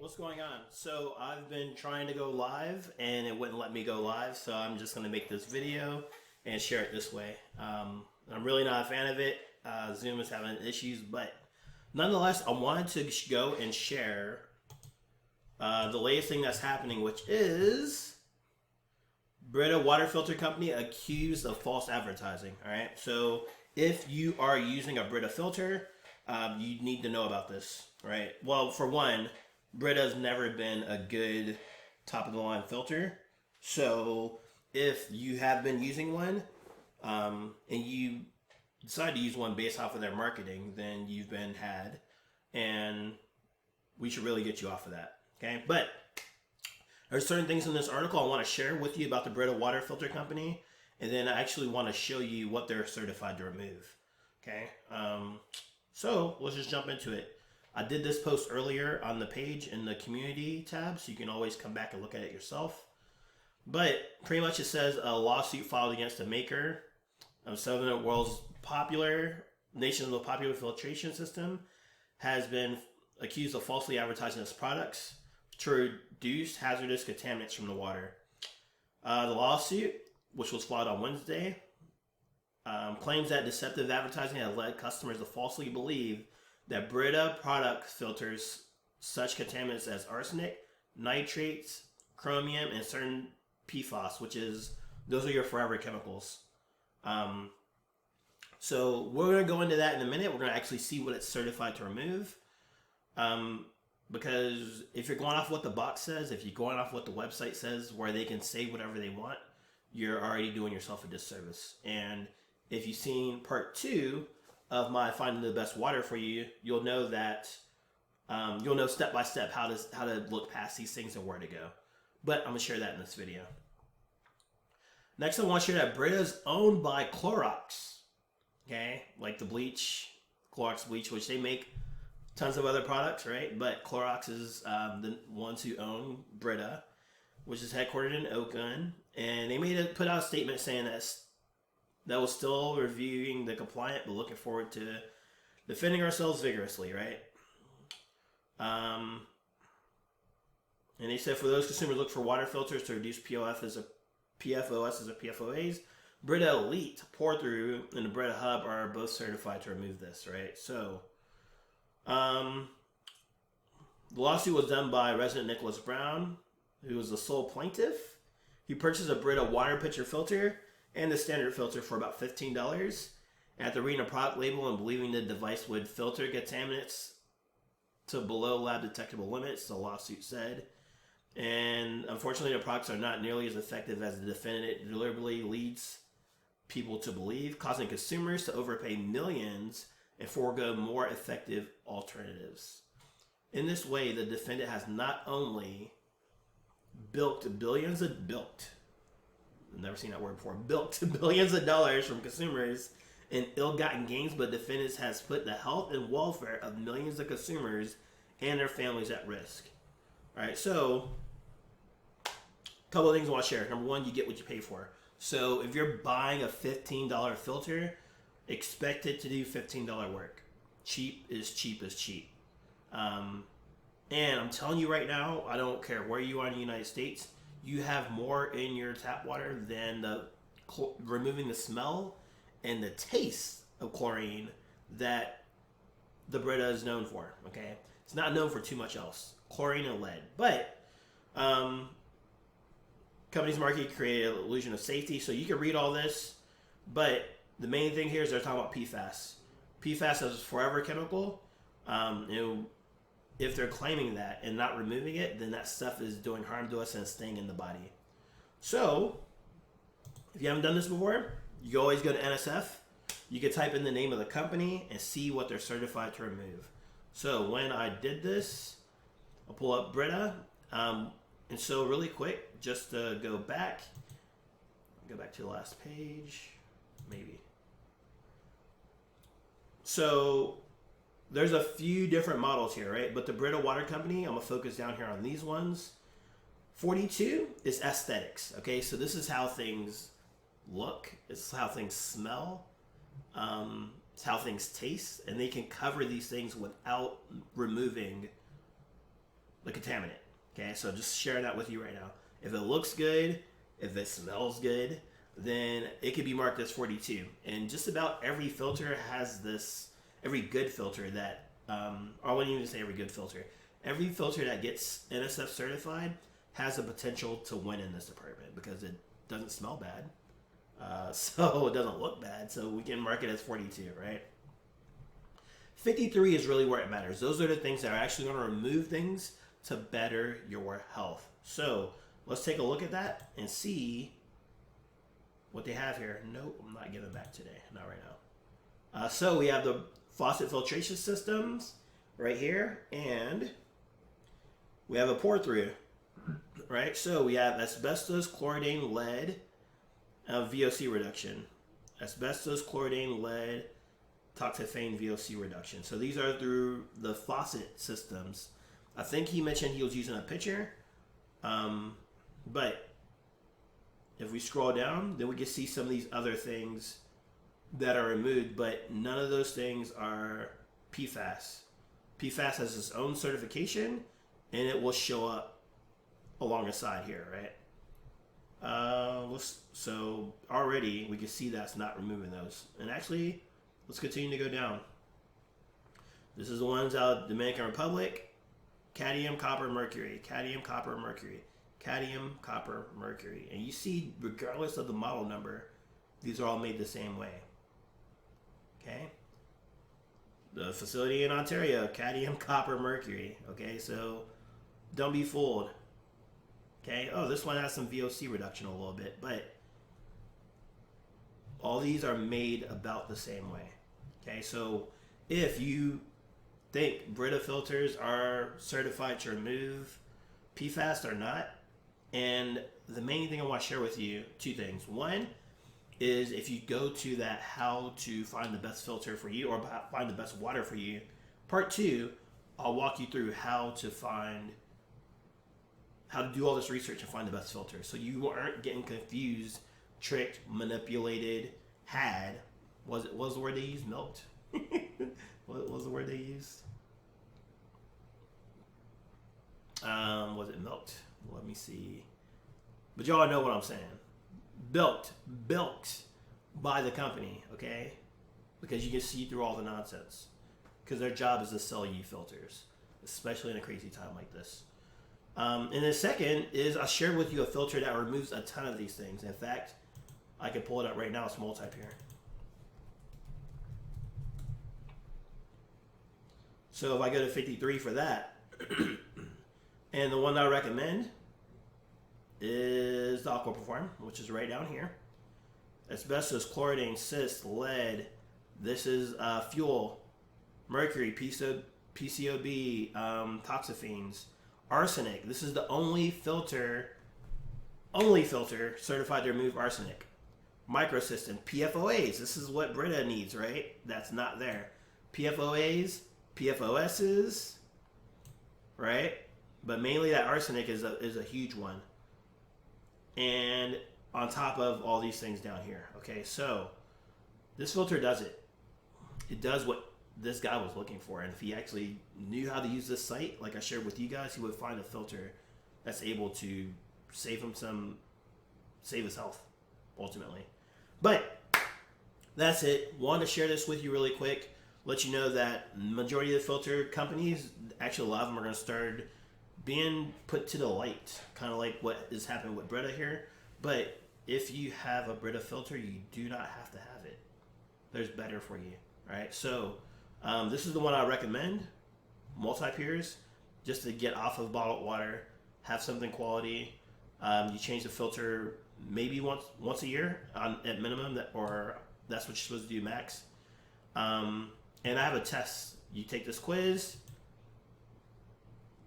What's going on? So I've been trying to go live and it wouldn't let me go live, so I'm just going to make this video and share it this way. I'm really not a fan of it. Zoom is having issues, but nonetheless, I wanted to go and share the latest thing that's happening, which is Brita Water Filter Company accused of false advertising. All right, so if you are using a Brita filter, you need to know about this, right? Well, for one, Brita's never been a good top of the line filter. So if you have been using one and you decide to use one based off of their marketing, then you've been had, and we should really get you off of that. Okay, but there's certain things in this article I want to share with you about the Brita Water Filter Company, and then I actually want to show you what they're certified to remove. Okay, so let's just jump into it. I did this post earlier on the page in the community tab, so you can always come back and look at it yourself. But pretty much it says a lawsuit filed against the maker of some of the world's nation's most popular filtration system has been accused of falsely advertising its products to reduce hazardous contaminants from the water. The lawsuit, which was filed on Wednesday, claims that deceptive advertising has led customers to falsely believe that Brita product filters such contaminants as arsenic, nitrates, chromium, and certain PFAS, those are your forever chemicals. So we're going to go into that in a minute. We're going to actually see what it's certified to remove. Because if you're going off what the box says, if you're going off what the website says, where they can say whatever they want, you're already doing yourself a disservice. And if you've seen part 2 of my finding the best water for you, you'll know that you'll know step by step how to look past these things and where to go. But I'm gonna share that in this video. Next, I want to share that Brita is owned by Clorox. Okay, like the bleach, Clorox bleach, which they make tons of other products, right? But Clorox is the ones who own Brita, which is headquartered in Oakland, and they put out a statement saying that was still reviewing the compliant, but looking forward to defending ourselves vigorously, right? And they said for those consumers look for water filters to reduce PFOS as PFOAs, Brita Elite, Pour Through, and the Brita Hub are both certified to remove this, right? So, the lawsuit was done by resident Nicholas Brown, who was the sole plaintiff. He purchased a Brita water pitcher filter and the standard filter for about $15. After reading a product label and believing the device would filter contaminants to below lab detectable limits, the lawsuit said. And unfortunately, the products are not nearly as effective as the defendant deliberately leads people to believe, causing consumers to overpay millions and forego more effective alternatives. In this way, the defendant has not only bilked I've never seen that word before, bilked billions of dollars from consumers in ill-gotten gains, but defendants has put the health and welfare of millions of consumers and their families at risk. All right, so a couple of things I want to share. Number one, you get what you pay for. So if you're buying a $15 filter, expect it to do $15 work. Cheap is cheap is cheap. And I'm telling you right now, I don't care where you are in the United States, you have more in your tap water than removing the smell and the taste of chlorine that the Brita is known for. Okay, it's not known for too much else, chlorine and lead. But companies market create an illusion of safety, so you can read all this. But the main thing here is they're talking about PFAS. PFAS is a forever chemical. If they're claiming that and not removing it, then that stuff is doing harm to us and staying in the body. So, if you haven't done this before, you can always go to NSF. You can type in the name of the company and see what they're certified to remove. So, when I did this, I'll pull up Brita. And so, really quick, just to go back to the last page, maybe. So, there's a few different models here, right? But the Brita Water Company, I'm going to focus down here on these ones. 42 is aesthetics, okay? So this is how things look. It's how things smell. It's how things taste. And they can cover these things without removing the contaminant. Okay, so just sharing that with you right now. If it looks good, if it smells good, then it could be marked as 42. And just about every filter has this, every good filter that, or I wouldn't even say every good filter, every filter that gets NSF certified has the potential to win in this department because it doesn't smell bad. So it doesn't look bad. So we can mark it as 42, right? 53 is really where it matters. Those are the things that are actually going to remove things to better your health. So let's take a look at that and see what they have here. Nope, I'm not giving back today. Not right now. So we have the faucet filtration systems right here, and we have a pour through, right? So we have asbestos, chlordane, lead, VOC reduction. Asbestos, chlordane, lead, toxaphane, VOC reduction. So these are through the faucet systems. I think he mentioned he was using a pitcher, but if we scroll down, then we can see some of these other things that are removed, but none of those things are PFAS. PFAS has its own certification, and it will show up along the side here, right? So already we can see that's not removing those. And actually, let's continue to go down. This is the ones out of Dominican Republic. Cadmium, copper, mercury. Cadmium, copper, mercury. Cadmium, copper, mercury. And you see, regardless of the model number, these are all made the same way. Okay? The facility in Ontario, cadmium, copper, mercury. Okay, so don't be fooled. Okay, oh, this one has some VOC reduction a little bit, but all these are made about the same way. Okay, so if you think Brita filters are certified to remove PFAS or not, and the main thing I want to share with you, two things. One is if you go to that how to find the best filter for you or find the best water for you, part two, I'll walk you through how to do all this research and find the best filter. So you aren't getting confused, tricked, manipulated, what was the word they used? Milked? What was the word they used? Was it milked? Let me see. But y'all know what I'm saying. Bilked by the company, okay? Because you can see through all the nonsense. Because their job is to sell you filters, especially in a crazy time like this. And the second is I shared with you a filter that removes a ton of these things. In fact, I can pull it up right now. It's multi-pure. So if I go to 53 for that, and the one that I recommend is the Aqua Perform, which is right down here. Asbestos, chlordane, cyst, lead. This is fuel, mercury, PCOB, toxaphenes, arsenic. This is the only filter certified to remove arsenic. Microsystem, PFOAs. This is what Brita needs, right? That's not there. PFOAs, PFOSs, right? But mainly that arsenic is a huge one. And on top of all these things down here. Okay, so this filter does it. It does what this guy was looking for. And if he actually knew how to use this site, like I shared with you guys, he would find a filter that's able to save his health, ultimately. But that's it. Wanted to share this with you really quick. Let you know that majority of the filter companies, actually a lot of them are going to start being put to the light, kind of like what is happening with Brita here. But if you have a Brita filter, you do not have to have it. There's better for you, right? So this is the one I recommend, multi-pures, just to get off of bottled water, have something quality. You change the filter maybe once a year at minimum, or that's what you're supposed to do max. And I have a test. You take this quiz.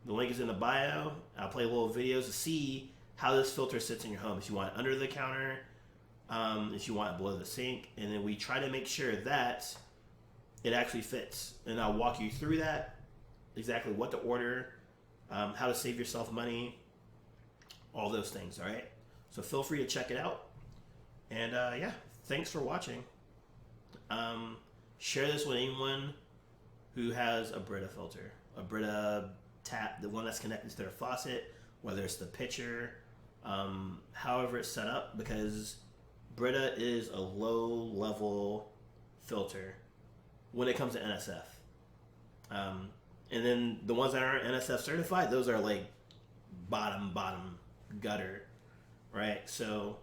The link is in the bio. I'll play little videos to see how this filter sits in your home. If you want it under the counter, if you want it below the sink, and then we try to make sure that it actually fits. And I'll walk you through that, exactly what to order, how to save yourself money, all those things, all right? So feel free to check it out. And yeah, thanks for watching. Share this with anyone who has a Brita filter, a Brita tap, the one that's connected to their faucet, whether it's the pitcher, however it's set up, because Brita is a low-level filter when it comes to NSF. And then the ones that aren't NSF certified, those are like bottom gutter, right? So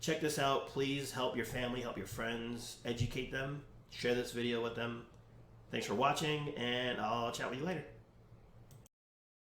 check this out. Please help your family, help your friends, educate them, share this video with them. Thanks for watching, and I'll chat with you later.